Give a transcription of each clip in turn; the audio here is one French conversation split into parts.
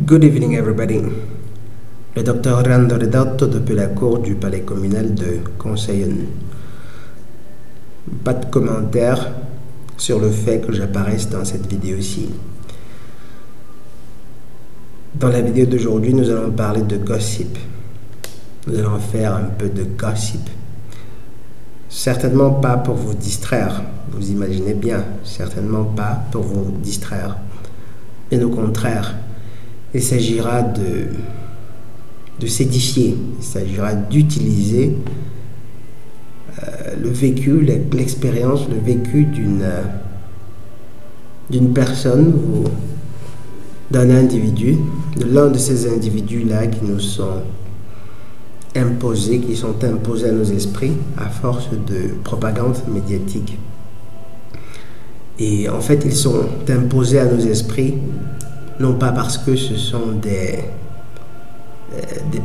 Good evening everybody. Le docteur Orlando Redatto depuis la cour du palais communal de Conseil. Pas de commentaire sur le fait que j'apparaisse dans cette vidéo-ci. Dans la vidéo d'aujourd'hui, nous allons parler de gossip. Nous allons faire un peu de gossip. Certainement pas pour vous distraire, vous imaginez bien, certainement pas pour vous distraire. Bien au contraire, il s'agira de s'édifier, il s'agira d'utiliser le vécu, l'expérience, le vécu d'une personne ou d'un individu, de l'un de ces individus-là qui nous sont imposés, qui sont imposés à nos esprits à force de propagande médiatique. Et en fait, ils sont imposés à nos esprits non pas parce que ce sont des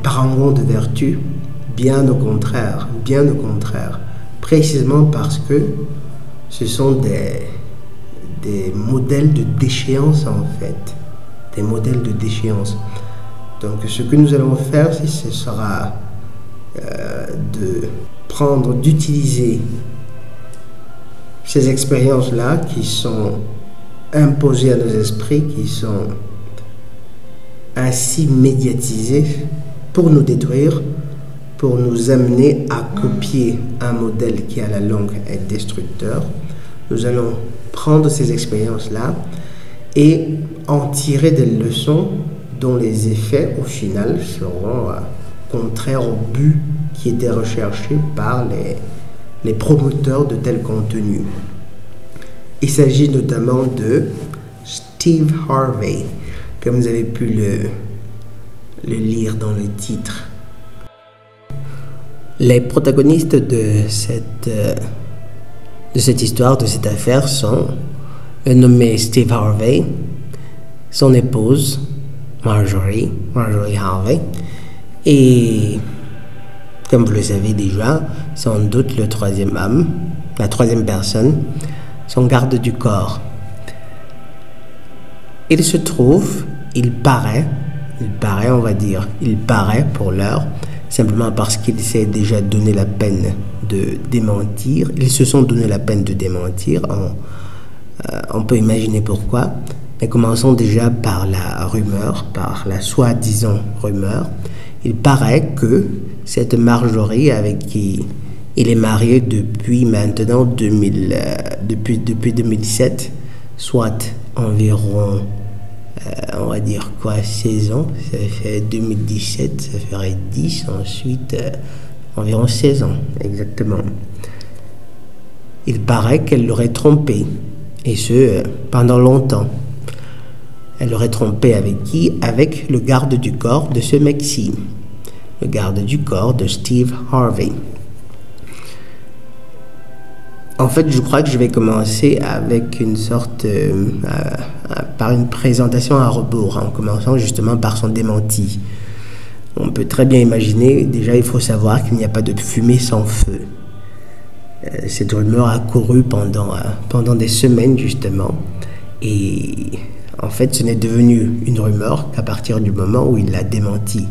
parangons de vertu, bien au contraire, précisément parce que ce sont des modèles de déchéance en fait, des modèles de déchéance. Donc ce que nous allons faire, ce sera d'utiliser ces expériences-là qui sont imposées à nos esprits, qui sont ainsi médiatisées pour nous détruire, pour nous amener à copier un modèle qui à la longue est destructeur. Nous allons prendre ces expériences-là et en tirer des leçons dont les effets au final seront contraires au but qui était recherché par les promoteurs de tel contenu. Il s'agit notamment de Steve Harvey, comme vous avez pu le lire dans le titre. Les protagonistes de cette histoire, de cette affaire sont nommés Steve Harvey, son épouse Marjorie Harvey, et comme vous le savez déjà, sans doute le troisième homme, la troisième personne, son garde du corps. Il se trouve, il paraît pour l'heure, simplement parce qu'il s'est déjà donné la peine de démentir. Ils se sont donné la peine de démentir. On peut imaginer pourquoi. Mais commençons déjà par la rumeur, par la soi-disant rumeur. Il paraît que cette Marjorie, avec qui il est marié depuis maintenant depuis 2007, soit environ, on va dire quoi, 16 ans, ça fait 2017, ça ferait 10, ensuite environ 16 ans, exactement. Il paraît qu'elle l'aurait trompé, et ce, pendant longtemps. Elle l'aurait trompé avec qui? Avec le garde du corps de ce mec-ci, le garde du corps de Steve Harvey. En fait, je crois que je vais commencer avec une sorte, par une présentation à rebours, en commençant justement par son démenti. On peut très bien imaginer, déjà il faut savoir qu'il n'y a pas de fumée sans feu. Cette rumeur a couru pendant des semaines justement, et en fait ce n'est devenu une rumeur qu'à partir du moment où il l'a démenti.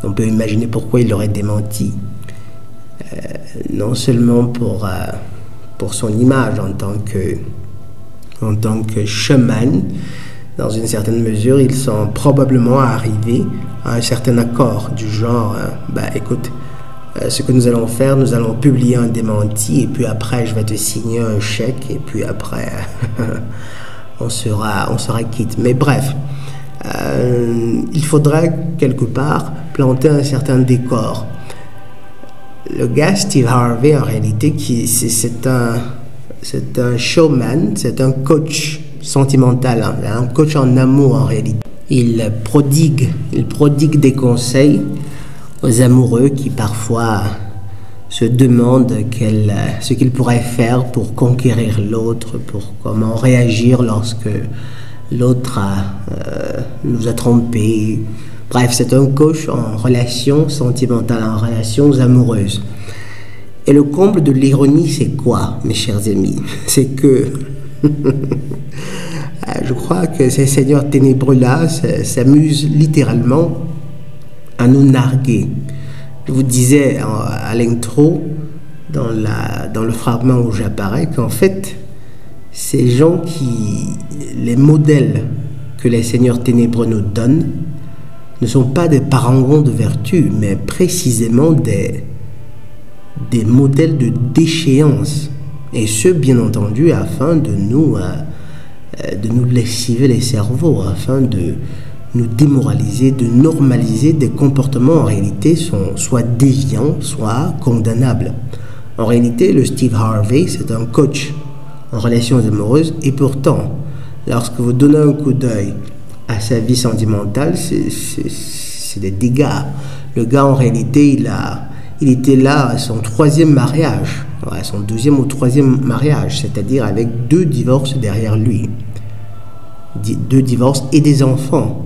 On peut imaginer pourquoi il l'aurait démenti. Non seulement pour son image en tant que chaman, dans une certaine mesure, ils sont probablement arrivés à un certain accord du genre, écoute, ce que nous allons faire, nous allons publier un démenti et puis après je vais te signer un chèque et puis après on sera quitte. Mais bref, il faudrait quelque part planter un certain décor. Le gars Steve Harvey, en réalité, c'est un showman, c'est un coach sentimental, un coach en amour en réalité. Il prodigue des conseils aux amoureux qui parfois se demandent ce qu'ils pourraient faire pour conquérir l'autre, pour comment réagir lorsque l'autre nous a trompés. Bref, c'est un coach en relations sentimentales, en relations amoureuses. Et le comble de l'ironie, c'est quoi, mes chers amis? C'est que Je crois que ces seigneurs ténébreux-là s'amusent littéralement à nous narguer. Je vous disais à l'intro, dans le fragment où j'apparais, qu'en fait, ces gens les modèles que les seigneurs ténébreux nous donnent ne sont pas des parangons de vertu, mais précisément des modèles de déchéance. Et ce, bien entendu, afin de nous lessiver les cerveaux, afin de nous démoraliser, de normaliser des comportements en réalité soit déviants, soit condamnables. En réalité, le Steve Harvey, c'est un coach en relations amoureuses, et pourtant, lorsque vous donnez un coup d'œil à sa vie sentimentale, c'est des dégâts. Le gars, en réalité, il était là à son 3e mariage, son 2e ou 3e mariage, c'est-à-dire avec 2 divorces derrière lui. 2 divorces et des enfants.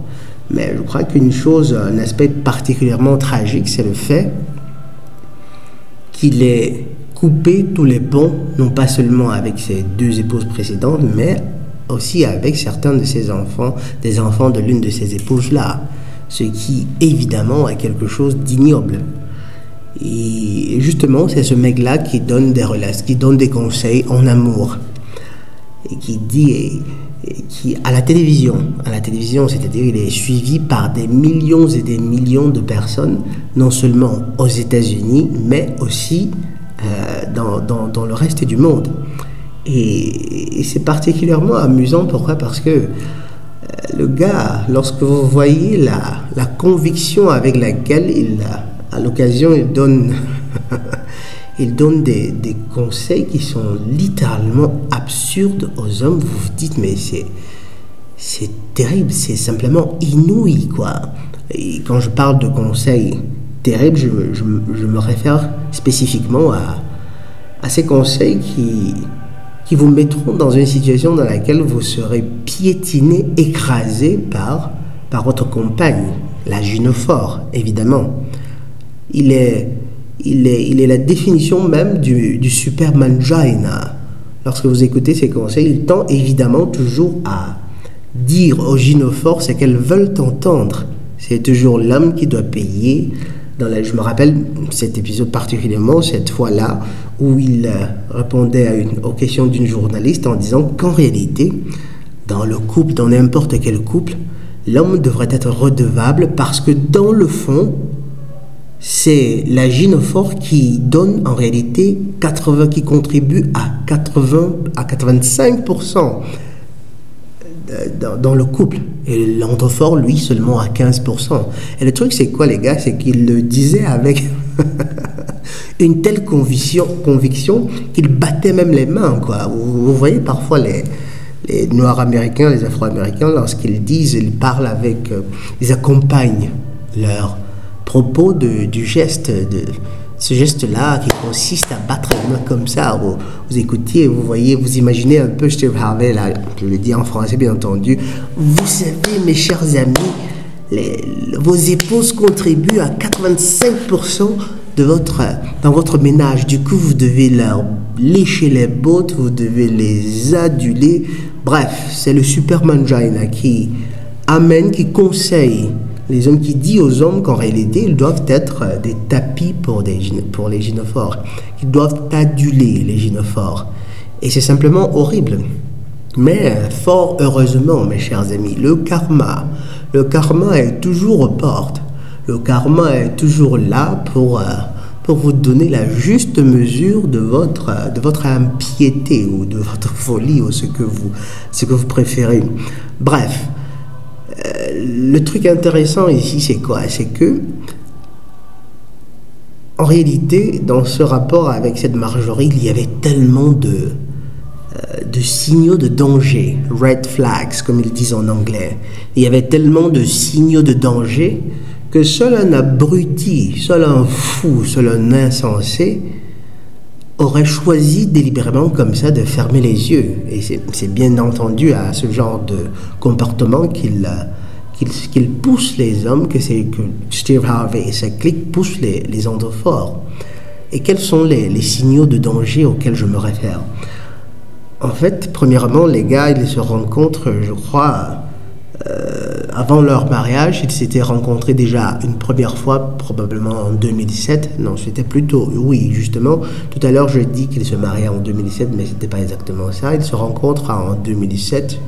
Mais je crois qu'une chose, un aspect particulièrement tragique, c'est le fait qu'il ait coupé tous les ponts, non pas seulement avec ses 2 épouses précédentes, mais aussi avec certains de ses enfants, des enfants de l'une de ses épouses-là. Ce qui, évidemment, est quelque chose d'ignoble. Et justement, c'est ce mec-là qui donne des conseils en amour. Et qui à la télévision, c'est-à-dire il est suivi par des millions et des millions de personnes, non seulement aux États-Unis, mais aussi dans le reste du monde. Et c'est particulièrement amusant. Pourquoi? Parce que le gars, lorsque vous voyez la conviction avec laquelle à l'occasion, il donne des conseils qui sont littéralement absurdes aux hommes, vous vous dites, mais c'est terrible, c'est simplement inouï, quoi. Et quand je parle de conseils terribles, je me réfère spécifiquement à ces conseils qui vous mettront dans une situation dans laquelle vous serez piétiné, écrasé par votre compagne, la gynophore, évidemment. Il est la définition même du supermangina. Lorsque vous écoutez ces conseils, il tend évidemment toujours à dire aux gynophores ce qu'elles veulent entendre. C'est toujours l'homme qui doit payer. Je me rappelle cet épisode particulièrement, cette fois-là, où il répondait aux questions d'une journaliste en disant qu'en réalité, dans le couple, dans n'importe quel couple, l'homme devrait être redevable parce que dans le fond, c'est la gynophore qui donne en réalité qui contribue à 85% dans le couple. Et l'androphore, lui, seulement à 15%. Et le truc, c'est quoi, les gars? C'est qu'il le disait avec une telle conviction qu'il battait même les mains, quoi. Vous voyez parfois les Noirs américains, les Afro-américains, lorsqu'ils disent, ils parlent avec, ils accompagnent leur propos du geste, ce geste-là qui consiste à battre les mains comme ça. Vous écoutiez, vous voyez, vous imaginez un peu Steve Harvey, là, je le dis en français bien entendu. Vous savez, mes chers amis, vos épouses contribuent à 85% dans votre ménage. Du coup, vous devez leur lécher les bottes, vous devez les aduler. Bref, c'est le supermangina qui conseille les hommes, qui dit aux hommes qu'en réalité, ils doivent être des tapis pour les gynophores. Ils doivent aduler les gynophores. Et c'est simplement horrible. Mais fort heureusement, mes chers amis, le karma est toujours aux portes. Le karma est toujours là pour vous donner la juste mesure de votre impiété ou de votre folie ou ce que vous préférez. Bref. Le truc intéressant ici, c'est quoi? C'est que, en réalité, dans ce rapport avec cette Marjorie, il y avait tellement de signaux de danger, red flags, comme ils disent en anglais. Il y avait tellement de signaux de danger que seul un abruti, seul un fou, seul un insensé aurait choisi délibérément comme ça de fermer les yeux. Et c'est bien entendu à ce genre de comportement qu'il pousse les hommes, que Steve Harvey et sa clique poussent les androphores. Et quels sont les signaux de danger auxquels je me réfère? En fait, premièrement, les gars, ils se rencontrent, je crois, avant leur mariage. Ils s'étaient rencontrés déjà une première fois, probablement en 2007. Non, c'était plutôt, oui, justement. Tout à l'heure, je dis qu'ils se mariaient en 2007, mais ce n'était pas exactement ça. Ils se rencontrent en 2007.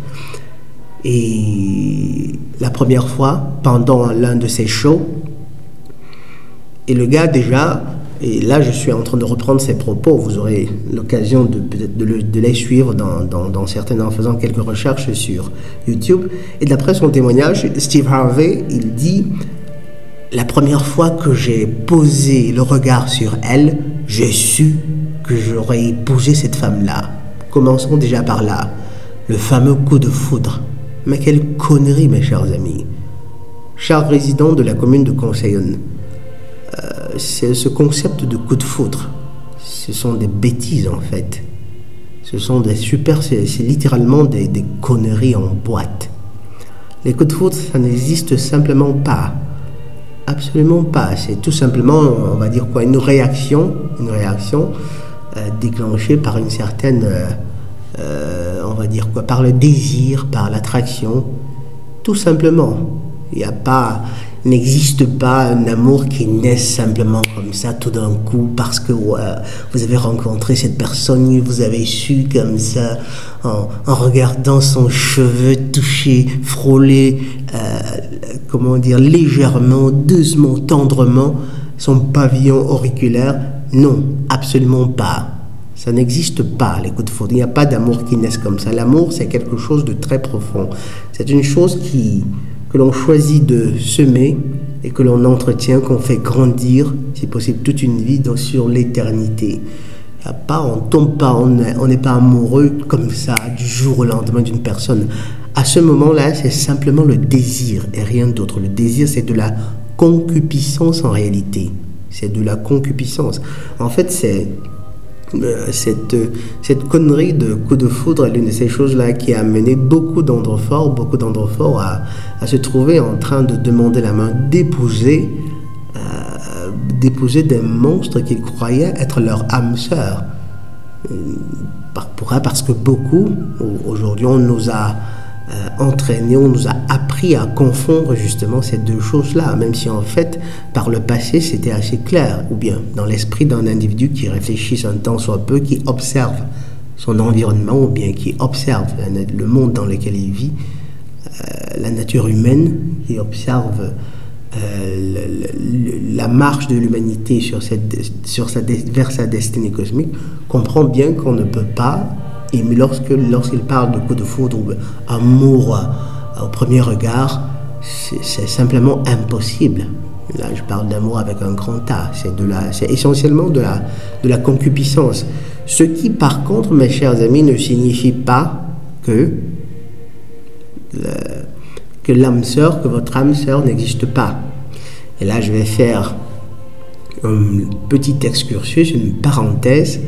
Et la première fois, pendant l'un de ces shows, et le gars déjà, et là je suis en train de reprendre ses propos, vous aurez l'occasion de les suivre en faisant quelques recherches sur YouTube. Et d'après son témoignage, Steve Harvey, il dit: la première fois que j'ai posé le regard sur elle, j'ai su que j'aurais épousé cette femme-là. Commençons déjà par là, le fameux coup de foudre. Mais quelle connerie, mes chers amis. Chers résidents de la commune de Conseillonne, c'est ce concept de coup de foudre. Ce sont des bêtises en fait. Ce sont des c'est littéralement des conneries en boîte. Les coups de foudre, ça n'existe simplement pas. Absolument pas. C'est tout simplement, on va dire quoi, une réaction déclenchée par une certaine... on va dire quoi, par le désir, par l'attraction, tout simplement. Il n'existe pas un amour qui naît simplement comme ça tout d'un coup parce que vous avez rencontré cette personne, vous avez su comme ça en regardant son cheveu toucher, frôler, comment dire, légèrement, doucement, tendrement son pavillon auriculaire. Non, absolument pas. Ça n'existe pas, les coups de foudre. Il n'y a pas d'amour qui naisse comme ça. L'amour, c'est quelque chose de très profond. C'est une chose que l'on choisit de semer et que l'on entretient, qu'on fait grandir, si possible, toute une vie sur l'éternité. On tombe pas, on n'est pas amoureux comme ça, du jour au lendemain d'une personne. À ce moment-là, c'est simplement le désir et rien d'autre. Le désir, c'est de la concupiscence en réalité. C'est de la concupiscence. En fait, cette connerie de coup de foudre est l'une de ces choses-là qui a amené beaucoup d'endroits forts à se trouver en train de demander la main, d'épouser des monstres qu'ils croyaient être leur âme sœur. Parce que beaucoup, aujourd'hui, on nous a entraînés, on nous a appris à confondre justement ces deux choses-là, même si en fait, par le passé, c'était assez clair, ou bien dans l'esprit d'un individu qui réfléchit un temps soit peu, qui observe son environnement, ou bien qui observe le monde dans lequel il vit, la nature humaine, qui observe la marche de l'humanité vers sa destinée cosmique, comprend bien qu'on ne peut pas. Et lorsqu'il parle de coup de foudre ou amour au premier regard, c'est simplement impossible. Là, je parle d'amour avec un grand A. C'est essentiellement de la concupiscence. Ce qui, par contre, mes chers amis, ne signifie pas que l'âme sœur, que votre âme sœur n'existe pas. Et là, je vais faire un petit excursus, une parenthèse,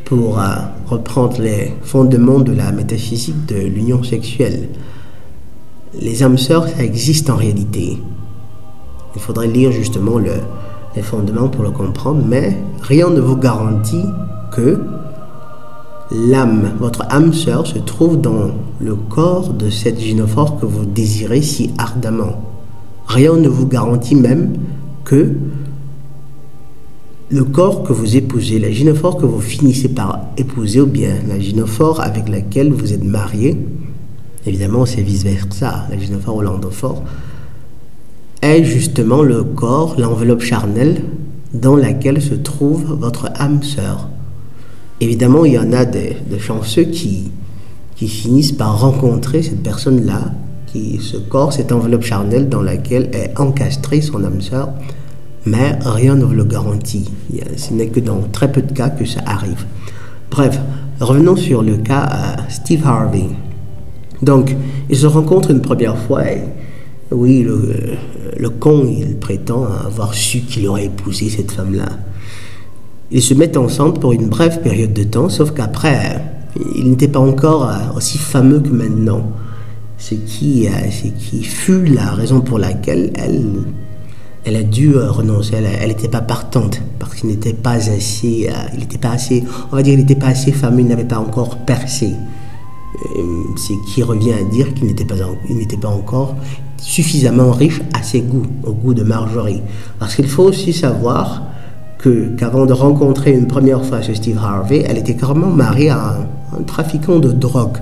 pour reprendre les fondements de la métaphysique de l'union sexuelle. Les âmes sœurs, ça existe en réalité. Il faudrait lire justement les fondements pour le comprendre, mais rien ne vous garantit que votre âme sœur se trouve dans le corps de cette gynophore que vous désirez si ardemment. Rien ne vous garantit même que le corps que vous épousez, la gynophore que vous finissez par épouser, ou bien la gynophore avec laquelle vous êtes marié, évidemment c'est vice-versa, la gynophore ou l'endophore, est justement le corps, l'enveloppe charnelle dans laquelle se trouve votre âme sœur. Évidemment, il y en a des chanceux qui finissent par rencontrer cette personne-là, ce corps, cette enveloppe charnelle dans laquelle est encastrée son âme sœur, mais rien ne vous le garantit. Ce n'est que dans très peu de cas que ça arrive. Bref, revenons sur le cas Steve Harvey. Donc, ils se rencontrent une première fois et oui, le con, il prétend avoir su qu'il aurait épousé cette femme-là. Ils se mettent ensemble pour une brève période de temps, sauf qu'après, il n'était pas encore aussi fameux que maintenant. Ce qui fut la raison pour laquelle Elle a dû renoncer, elle n'était pas partante parce qu'il n'était pas assez, on va dire, il n'était pas assez fameux, il n'avait pas encore percé. Ce qui revient à dire qu'il n'était pas encore suffisamment riche à ses goûts, au goût de Marjorie. Parce qu'il faut aussi savoir qu'avant de rencontrer une première fois ce Steve Harvey, elle était carrément mariée à un trafiquant de drogue.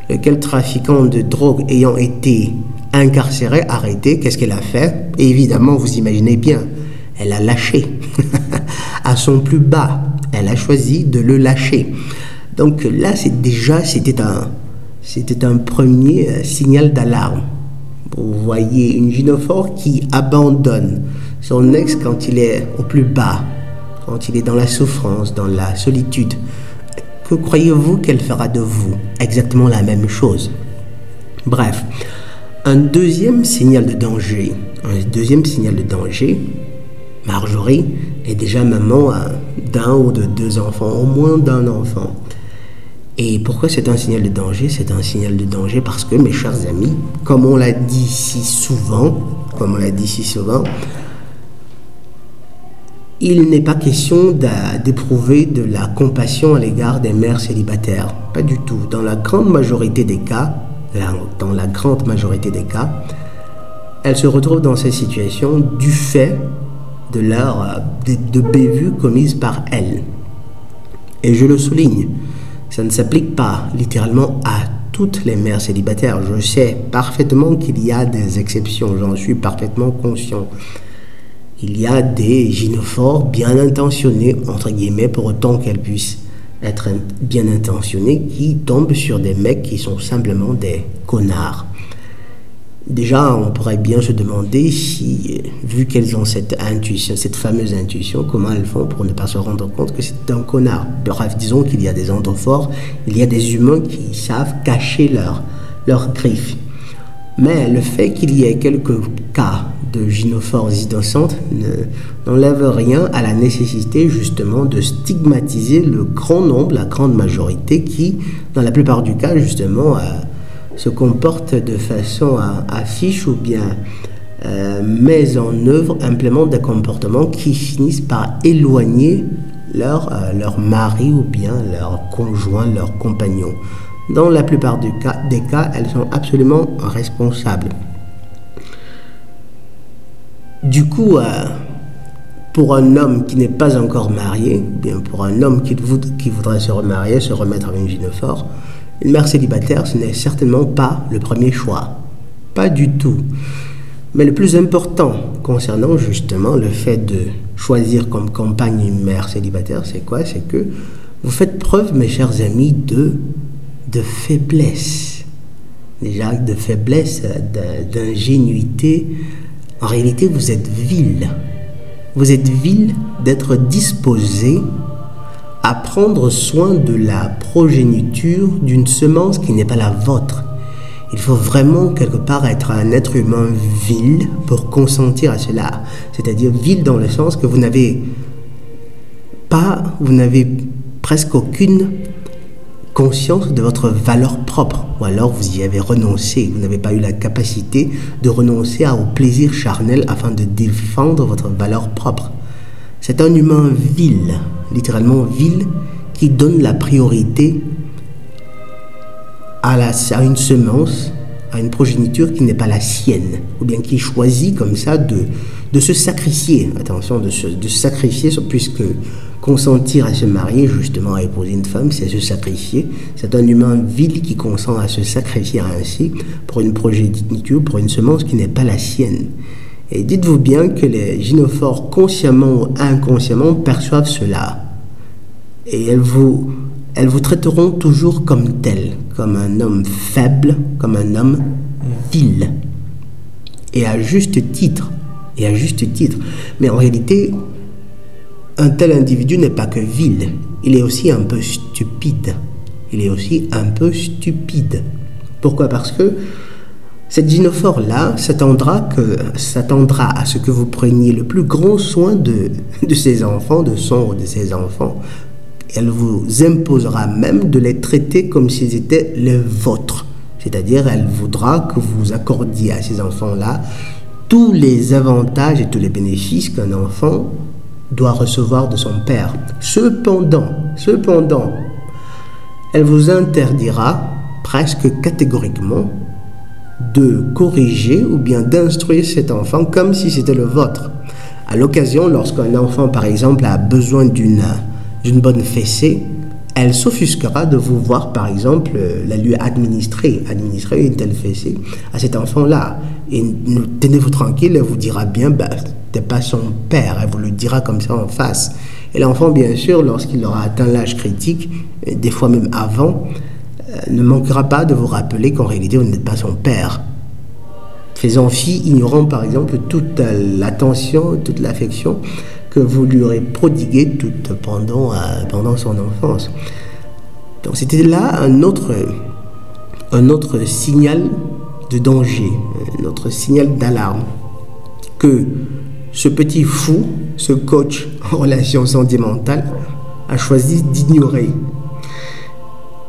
Lequel trafiquant de drogue ayant été incarcéré, arrêté, qu'est-ce qu'elle a fait? Et évidemment, vous imaginez bien, elle a lâché à son plus bas. Elle a choisi de le lâcher. Donc là, c'était un premier signal d'alarme. Vous voyez une gynophore qui abandonne son ex quand il est au plus bas, quand il est dans la souffrance, dans la solitude. Que croyez-vous qu'elle fera de vous? Exactement la même chose. Bref, un deuxième signal de danger. Marjorie est déjà maman d'un ou de 2 enfants, au moins d'un enfant. Et pourquoi c'est un signal de danger? C'est un signal de danger parce que, mes chers amis, comme on l'a dit si souvent, il n'est pas question d'éprouver de la compassion à l'égard des mères célibataires. Pas du tout. Dans la grande majorité des cas, elles se retrouvent dans cette situation du fait de bévues commises par elles. Et je le souligne, ça ne s'applique pas littéralement à toutes les mères célibataires. Je sais parfaitement qu'il y a des exceptions, j'en suis parfaitement conscient. Il y a des gynophores bien intentionnés, entre guillemets, pour autant qu'elles puissent être bien intentionnées, qui tombent sur des mecs qui sont simplement des connards. Déjà, on pourrait bien se demander si, vu qu'elles ont cette intuition, cette fameuse intuition, comment elles font pour ne pas se rendre compte que c'est un connard. Bref, disons qu'il y a des endophores, il y a des humains qui savent cacher leurs griffes. Mais le fait qu'il y ait quelques cas de gynophores innocentes n'enlève rien à la nécessité justement de stigmatiser le grand nombre, la grande majorité qui, dans la plupart du cas, justement, se comportent de façon affiche ou bien met en œuvre, implémente des comportements qui finissent par éloigner leur mari ou bien leur conjoint, leur compagnon. Dans la plupart des cas, elles sont absolument responsables. Du coup, pour un homme qui n'est pas encore marié, bien pour un homme qui voudrait se remarier, se remettre à une gynophore, une mère célibataire, ce n'est certainement pas le premier choix. Pas du tout. Mais le plus important concernant justement le fait de choisir comme compagne une mère célibataire, c'est quoi? C'est que vous faites preuve, mes chers amis, de faiblesse. Déjà, de faiblesse, d'ingénuité. En réalité, vous êtes vil. Vous êtes vil d'être disposé à prendre soin de la progéniture d'une semence qui n'est pas la vôtre. Il faut vraiment quelque part être un être humain vil pour consentir à cela. C'est-à-dire vil dans le sens que vous n'avez presque aucune conscience de votre valeur propre, ou alors vous y avez renoncé, vous n'avez pas eu la capacité de renoncer au plaisir charnel afin de défendre votre valeur propre. C'est un humain vil, littéralement vil, qui donne la priorité à une semence, à une progéniture qui n'est pas la sienne, ou bien qui choisit comme ça de se sacrifier, attention, de se sacrifier, puisque consentir à se marier, justement à épouser une femme, c'est se sacrifier. C'est un humain vil qui consent à se sacrifier ainsi pour une progéniture, pour une semence qui n'est pas la sienne. Et dites-vous bien que les gynophores, consciemment ou inconsciemment, perçoivent cela. Et elles vous traiteront toujours comme tel, comme un homme faible, comme un homme vil. Et à juste titre. Mais en réalité, un tel individu n'est pas que vil, il est aussi un peu stupide. Pourquoi? Parce que cette gynophore-là s'attendra à ce que vous preniez le plus grand soin de ses enfants, de son ou de ses enfants. Elle vous imposera même de les traiter comme s'ils étaient les vôtres. C'est-à-dire, elle voudra que vous accordiez à ces enfants-là tous les avantages et tous les bénéfices qu'un enfant doit recevoir de son père. Cependant, elle vous interdira presque catégoriquement de corriger ou bien d'instruire cet enfant comme si c'était le vôtre. À l'occasion, lorsqu'un enfant, par exemple, a besoin d'une bonne fessée, elle s'offusquera de vous voir, par exemple, la lui administrer une telle fessée à cet enfant-là. Et tenez-vous tranquille, elle vous dira bien, t'es pas son père, elle vous le dira comme ça en face. Et l'enfant, bien sûr, lorsqu'il aura atteint l'âge critique, des fois même avant, ne manquera pas de vous rappeler qu'en réalité, vous n'êtes pas son père. Faisant fi, ignorant par exemple toute l'attention, toute l'affection que vous lui aurez prodiguée pendant son enfance. Donc c'était là un autre signal de danger, un autre signal d'alarme que ce petit fou, ce coach en relations sentimentales, a choisi d'ignorer.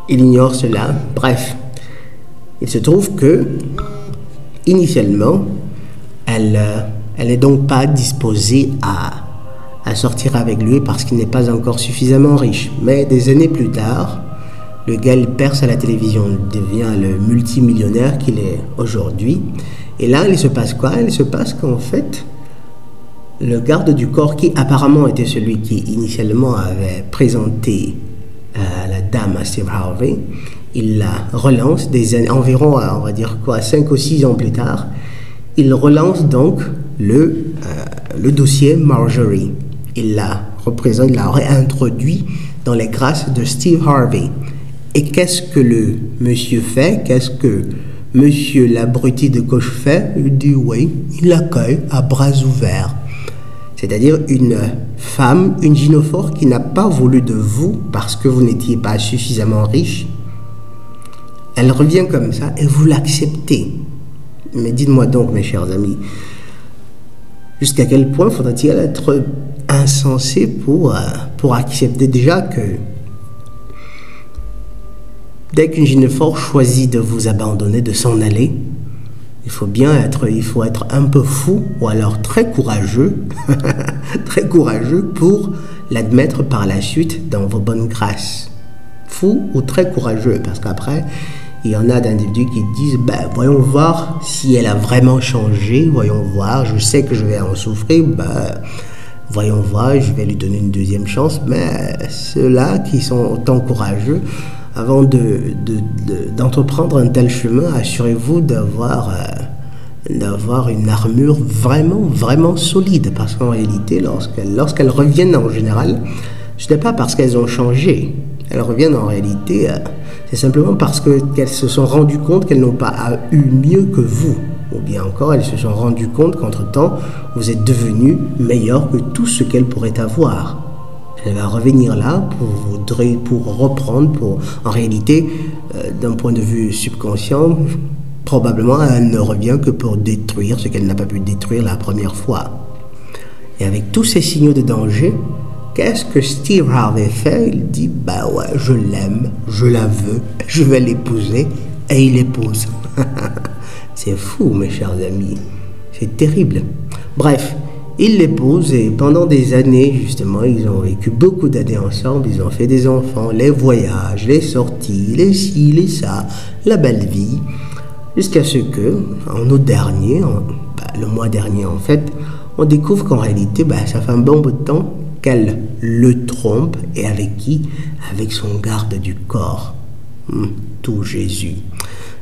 Il ignore cela. Bref, il se trouve que initialement, elle n'est donc pas disposée à sortir avec lui parce qu'il n'est pas encore suffisamment riche. Mais des années plus tard, le gars il perce à la télévision, il devient le multimillionnaire qu'il est aujourd'hui. Et là, il se passe quoi? Il se passe qu'en fait, le garde du corps, qui apparemment était celui qui initialement avait présenté la dame à Steve Harvey, il la relance environ, on va dire 5 ou 6 ans plus tard. Il relance donc le dossier Marjorie. Il la réintroduit dans les grâces de Steve Harvey. Et qu'est-ce que le monsieur fait? Qu'est-ce que monsieur l'abruti de gauche fait? Il dit oui, il l'accueille à bras ouverts. C'est-à-dire une femme, une gynophore qui n'a pas voulu de vous parce que vous n'étiez pas suffisamment riche. Elle revient comme ça et vous l'acceptez. Mais dites-moi donc, mes chers amis, jusqu'à quel point faudrait-il être insensé pour accepter déjà que dès qu'une gynophore choisit de vous abandonner, de s'en aller, il faut être un peu fou ou alors très courageux, très courageux pour l'admettre par la suite dans vos bonnes grâces. Fou ou très courageux, parce qu'après, il y en a d'individus qui disent, voyons voir si elle a vraiment changé, voyons voir, je sais que je vais en souffrir, voyons voir, je vais lui donner une deuxième chance. Mais ceux-là qui sont autant courageux, avant d'entreprendre un tel chemin, assurez-vous d'avoir une armure vraiment, vraiment solide. Parce qu'en réalité, lorsqu'elles reviennent en général, ce n'est pas parce qu'elles ont changé. Elles reviennent en réalité, c'est simplement parce qu'elles se sont rendues compte qu'elles n'ont pas eu mieux que vous. Ou bien encore, elles se sont rendues compte qu'entre-temps, vous êtes devenu meilleur que tout ce qu'elles pourraient avoir. Elle va revenir là pour reprendre, en réalité, d'un point de vue subconscient, probablement elle ne revient que pour détruire ce qu'elle n'a pas pu détruire la première fois. Et avec tous ces signaux de danger, qu'est-ce que Steve Harvey fait? Il dit, ouais, je l'aime, je la veux, je vais l'épouser, et il l'épouse. C'est fou, mes chers amis, c'est terrible. Bref, il l'épouse et pendant des années, justement, ils ont vécu beaucoup d'années ensemble, ils ont fait des enfants, les voyages, les sorties, les ci, les ça, la belle vie, jusqu'à ce que, en août dernier, le mois dernier en fait, on découvre qu'en réalité, ça fait un bon bout de temps qu'elle le trompe, et avec qui? Avec son garde du corps. Tout Jésus.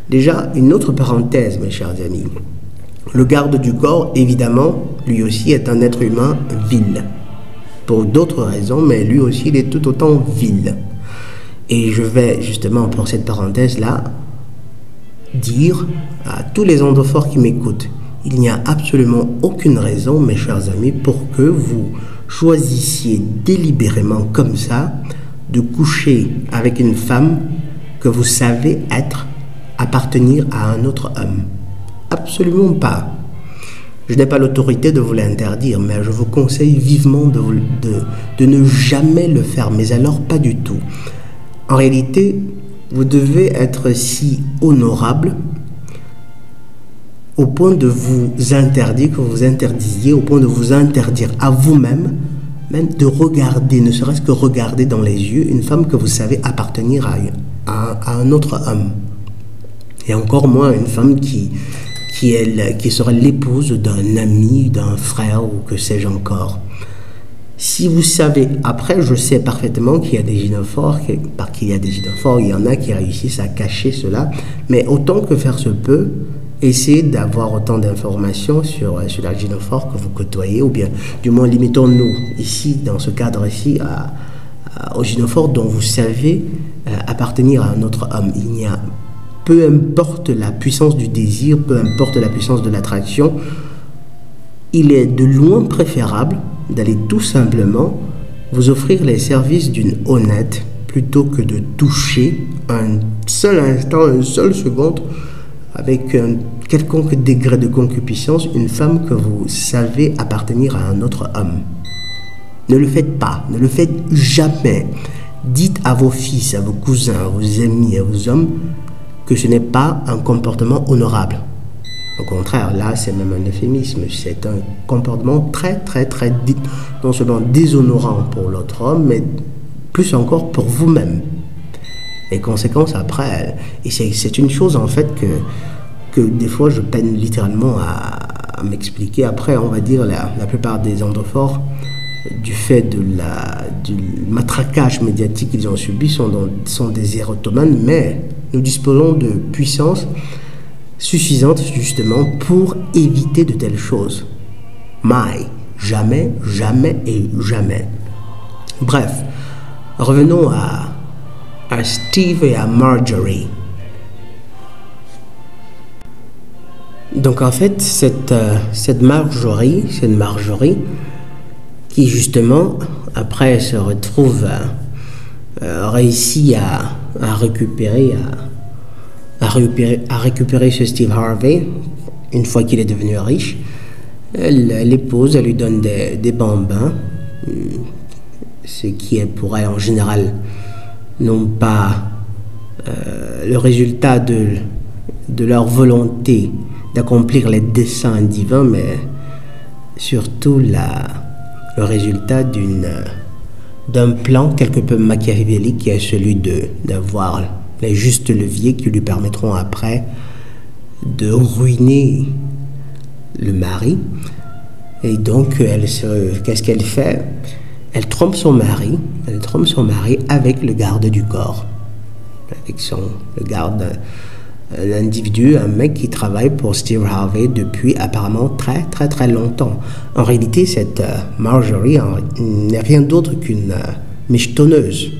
Déjà, une autre parenthèse, mes chers amis. Le garde du corps, évidemment, lui aussi est un être humain vil. Pour d'autres raisons, mais lui aussi, il est tout autant vil. Et je vais, justement, pour cette parenthèse-là, dire à tous les endophores qui m'écoutent, il n'y a absolument aucune raison, mes chers amis, pour que vous choisissiez délibérément comme ça de coucher avec une femme que vous savez appartenir à un autre homme. Absolument pas. Je n'ai pas l'autorité de vous l'interdire, mais je vous conseille vivement de ne jamais le faire, mais alors pas du tout. En réalité, vous devez être si honorable au point de vous interdire, que vous interdisiez, au point de vous interdire à vous-même, même de regarder, ne serait-ce que regarder dans les yeux une femme que vous savez appartenir à un autre homme. Et encore moins une femme qui serait l'épouse d'un ami, d'un frère ou que sais-je encore. Si vous savez, après je sais parfaitement qu'il y a des gynophores, il y en a qui réussissent à cacher cela, mais autant que faire se peut, essayez d'avoir autant d'informations sur la gynophore que vous côtoyez, ou bien du moins limitons-nous ici, dans ce cadre-ci, au gynophore dont vous savez appartenir à un autre homme. Il n'y a, peu importe la puissance du désir, peu importe la puissance de l'attraction, il est de loin préférable d'aller tout simplement vous offrir les services d'une honnête plutôt que de toucher un seul instant, une seule seconde avec un quelconque degré de concupiscence une femme que vous savez appartenir à un autre homme. Ne le faites pas, ne le faites jamais. Dites à vos fils, à vos cousins, à vos amis, à vos hommes que ce n'est pas un comportement honorable. Au contraire, là, c'est même un euphémisme. C'est un comportement très, non seulement déshonorant pour l'autre homme, mais plus encore pour vous-même. Les conséquences après, et c'est une chose en fait que des fois je peine littéralement à m'expliquer. Après, on va dire la plupart des androphores, du fait du matraquage médiatique qu'ils ont subi, sont des érotomanes, mais nous disposons de puissance suffisante justement pour éviter de telles choses. Mais jamais, jamais et jamais. Bref, revenons à Steve et à Marjorie. Donc en fait, cette Marjorie qui justement après se retrouve réussi à récupérer ce Steve Harvey une fois qu'il est devenu riche. L'épouse, elle lui donne des bambins, ce qui est pour elle en général non pas le résultat de leur volonté d'accomplir les desseins divins, mais surtout le résultat d'un plan quelque peu machiavélique qui est celui d'avoir les justes leviers qui lui permettront après de ruiner le mari. Et donc, qu'est-ce qu'elle fait? Elle trompe son mari avec le garde du corps, avec le garde, l'individu, un mec qui travaille pour Steve Harvey depuis apparemment très longtemps. En réalité, cette Marjorie n'est rien d'autre qu'une michetonneuse.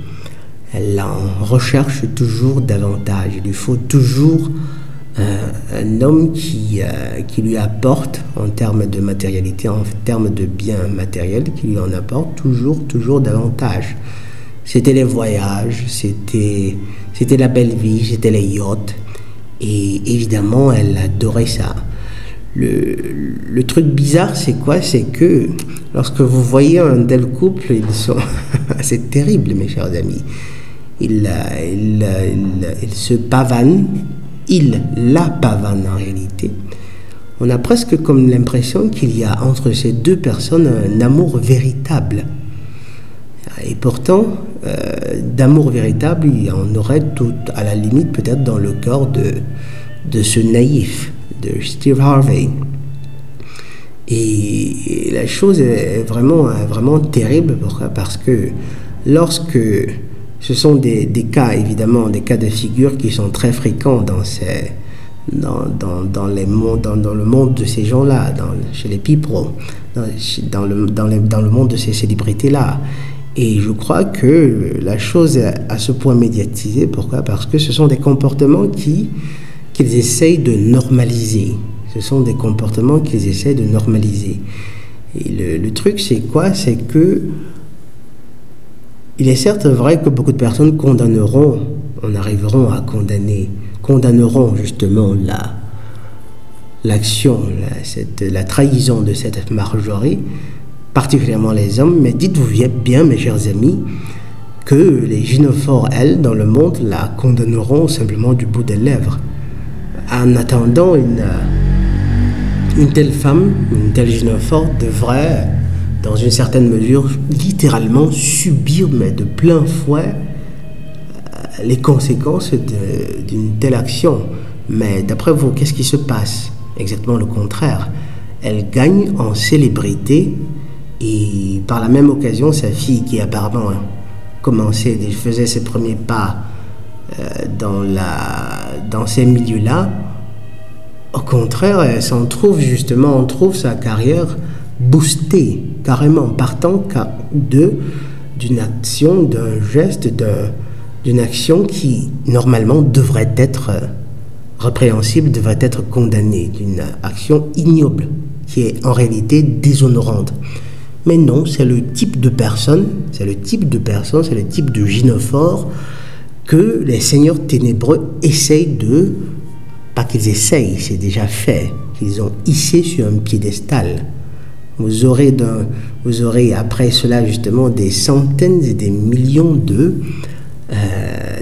Elle en recherche toujours davantage. Il lui faut toujours un homme qui lui apporte en termes de matérialité, en termes de biens matériels, qui lui en apporte toujours davantage. C'était les voyages, c'était la belle vie, c'était les yachts. Et évidemment, elle adorait ça. Le truc bizarre, c'est quoi? C'est que lorsque vous voyez un tel couple, ils sont... c'est terrible, mes chers amis. Ils se pavanent. Il la pavane en réalité. On a presque comme l'impression qu'il y a entre ces deux personnes un amour véritable. Et pourtant, d'amour véritable, il y en aurait tout, à la limite peut-être dans le cœur de ce naïf, de Steve Harvey. Et la chose est vraiment terrible. Pourquoi? Parce que lorsque ce sont des cas, évidemment, des cas de figure qui sont très fréquents dans le monde de ces gens-là, chez les people, dans le monde de ces célébrités-là. Et je crois que la chose est à ce point médiatisée. Pourquoi? Parce que ce sont des comportements qu'ils essayent de normaliser. Ce sont des comportements qu'ils essayent de normaliser. Et le truc, c'est quoi? C'est que il est certes vrai que beaucoup de personnes condamneront justement l'action, la trahison de cette Marjorie, particulièrement les hommes, mais dites-vous bien, mes chers amis, que les gynophores, elles, dans le monde, la condamneront simplement du bout des lèvres, en attendant Une telle femme, une telle gynophore devrait, dans une certaine mesure, littéralement subir, mais de plein fouet, les conséquences d'une telle action. Mais d'après vous, qu'est-ce qui se passe? Exactement le contraire. Elle gagne en célébrité et par la même occasion, sa fille qui apparemment faisait ses premiers pas dans ces milieux-là, au contraire, elle s'en trouve justement, on trouve sa carrière boostée, carrément partant d'une action, d'un geste, d'une action qui normalement devrait être répréhensible, devrait être condamnée, d'une action ignoble, qui est en réalité déshonorante. Mais non, c'est le type de personne, c'est le type de gynophore que les seigneurs ténébreux essayent pas qu'ils essayent, c'est déjà fait, qu'ils ont hissé sur un piédestal. Vous aurez après cela justement des centaines et des millions de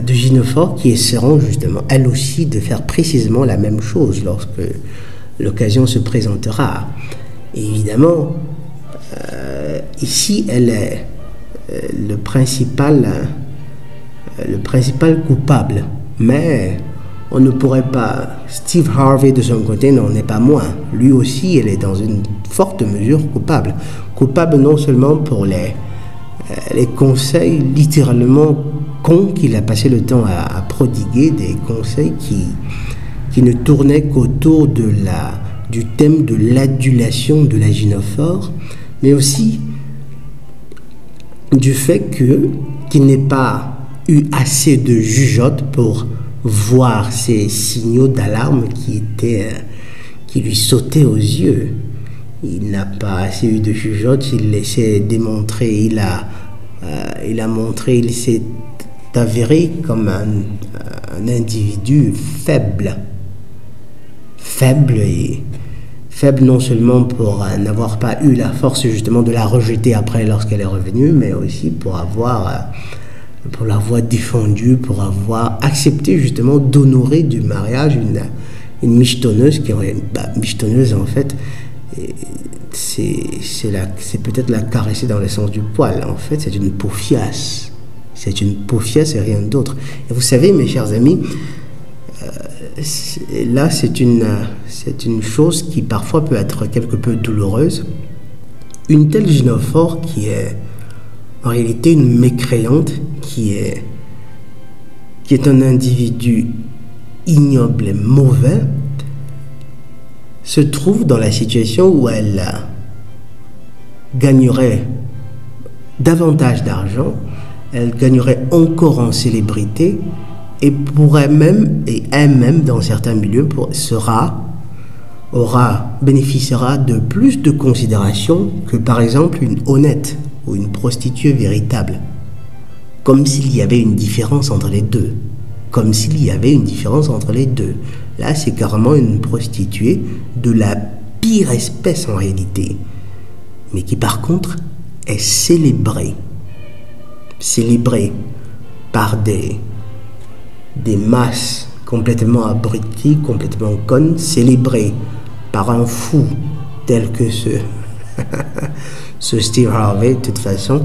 gynophores qui essaieront justement, elles aussi, de faire précisément la même chose lorsque l'occasion se présentera. Et évidemment, ici, elle est le principal coupable. Mais on ne pourrait pas... Steve Harvey, de son côté, n'en est pas moins. Lui aussi, il est dans une forte mesure coupable. Coupable non seulement pour les conseils littéralement cons qu'il a passé le temps à prodiguer, des conseils qui ne tournaient qu'autour du thème de l'adulation de la gynophore, mais aussi du fait qu'il n'ait pas eu assez de jugeote pour voir ces signaux d'alarme qui lui sautaient aux yeux. Il n'a pas assez eu de jugeote, il s'est démontré, il s'est avéré comme un individu faible non seulement pour n'avoir pas eu la force justement de la rejeter après lorsqu'elle est revenue, mais aussi pour l'avoir défendue, pour avoir accepté justement d'honorer du mariage une michetonneuse michetonneuse en fait, c'est peut-être la caresser dans le sens du poil. En fait, c'est une paufiasse. C'est une paufiasse et rien d'autre. Et vous savez, mes chers amis, là, c'est une chose qui parfois peut être quelque peu douloureuse. Une telle gynophore qui est en réalité une mécréante, qui est un individu ignoble et mauvais, se trouve dans la situation où elle gagnerait davantage d'argent, elle gagnerait encore en célébrité et pourrait même, et elle-même dans certains milieux, bénéficiera de plus de considération que par exemple une honnête ou une prostituée véritable. Comme s'il y avait une différence entre les deux. Là, c'est carrément une prostituée de la pire espèce en réalité, mais qui par contre est célébrée par des masses complètement abruties, complètement connes, célébrée par un fou tel que ce Steve Harvey. De toute façon,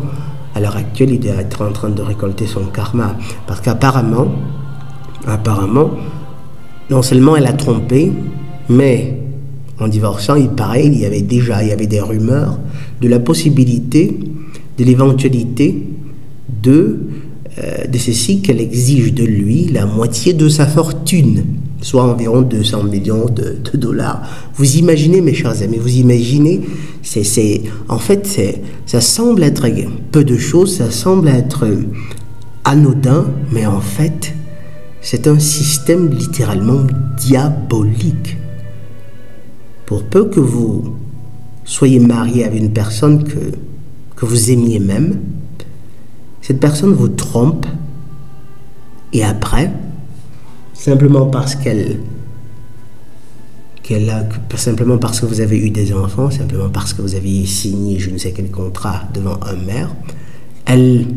à l'heure actuelle, il doit être en train de récolter son karma, parce qu'apparemment, non seulement elle a trompé, mais en divorçant, il y avait des rumeurs de la possibilité, de l'éventualité de ceci qu'elle exige de lui la moitié de sa fortune, soit environ 200 millions de dollars. Vous imaginez, mes chers amis, en fait, ça semble être peu de choses, ça semble être anodin, mais en fait, c'est un système littéralement diabolique. Pour peu que vous soyez marié avec une personne que vous aimiez même, cette personne vous trompe et après, simplement parce simplement parce que vous avez eu des enfants, simplement parce que vous aviez signé je ne sais quel contrat devant un maire, elle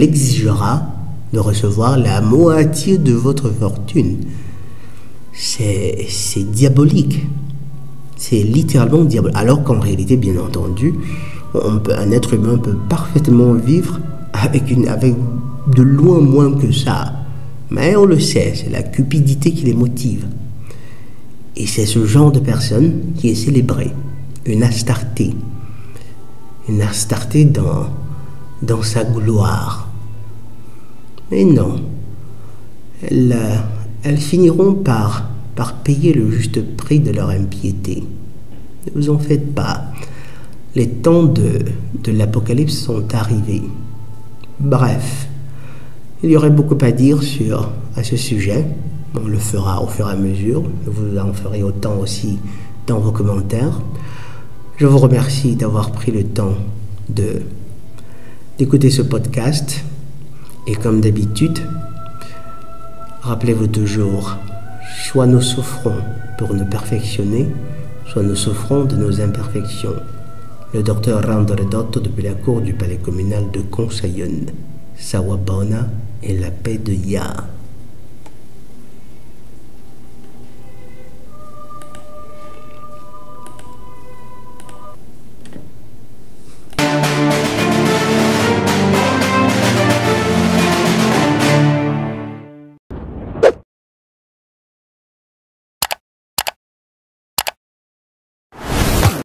exigera de recevoir la moitié de votre fortune. C'est diabolique. C'est littéralement diabolique. Alors qu'en réalité, bien entendu, un être humain peut parfaitement vivre avec de loin moins que ça. Mais on le sait, c'est la cupidité qui les motive. Et c'est ce genre de personne qui est célébrée. Une Astarté. Une Astarté dans sa gloire. Mais non. Elles finiront par payer le juste prix de leur impiété. Ne vous en faites pas. Les temps de l'Apocalypse sont arrivés. Bref, il y aurait beaucoup à dire à ce sujet. On le fera au fur et à mesure. Vous en ferez autant aussi dans vos commentaires. Je vous remercie d'avoir pris le temps d'écouter ce podcast. Et comme d'habitude, rappelez-vous toujours, soit nous souffrons pour nous perfectionner, soit nous souffrons de nos imperfections. Le docteur Randoredotto depuis la cour du palais communal de Consayone. Sawabona et la paix de Yah.